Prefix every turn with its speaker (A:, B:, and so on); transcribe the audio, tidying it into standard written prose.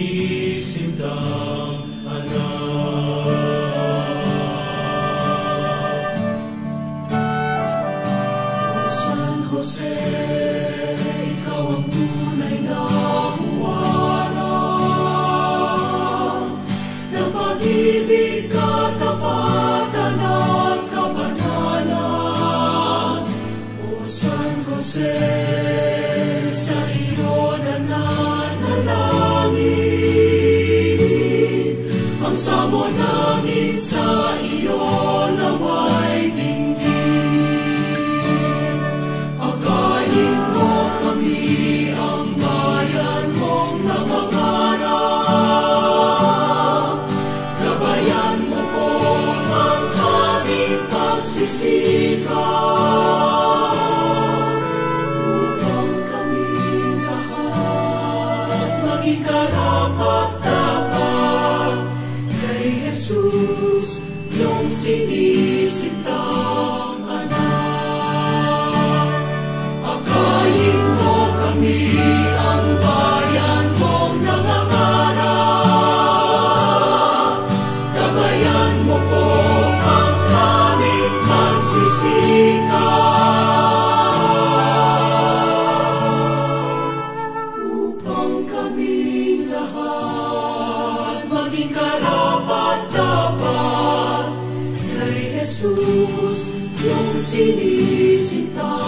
A: sinisintang anak.
B: O San Jose, ikaw ang tunay na huwaran ng pag-ibig, katapatan at kabanalan. O San Jose, sa iyo nananalangin, ang samo namin sa iyo naway dinggin. Akayin mo kami, ang bayan mong nangangarap. Gabayan mo po ang aming pagsisikap, upang kaming lahat maging karapat-dapat kay Jesus, iyong sinisintang anak. Akayin mo kami, ang bayan mong nangangarap. Gabayan mo po ang aming pagsisikap, upang kaming lahat maging karapat-dapat kay Jesus, iyong sinisintang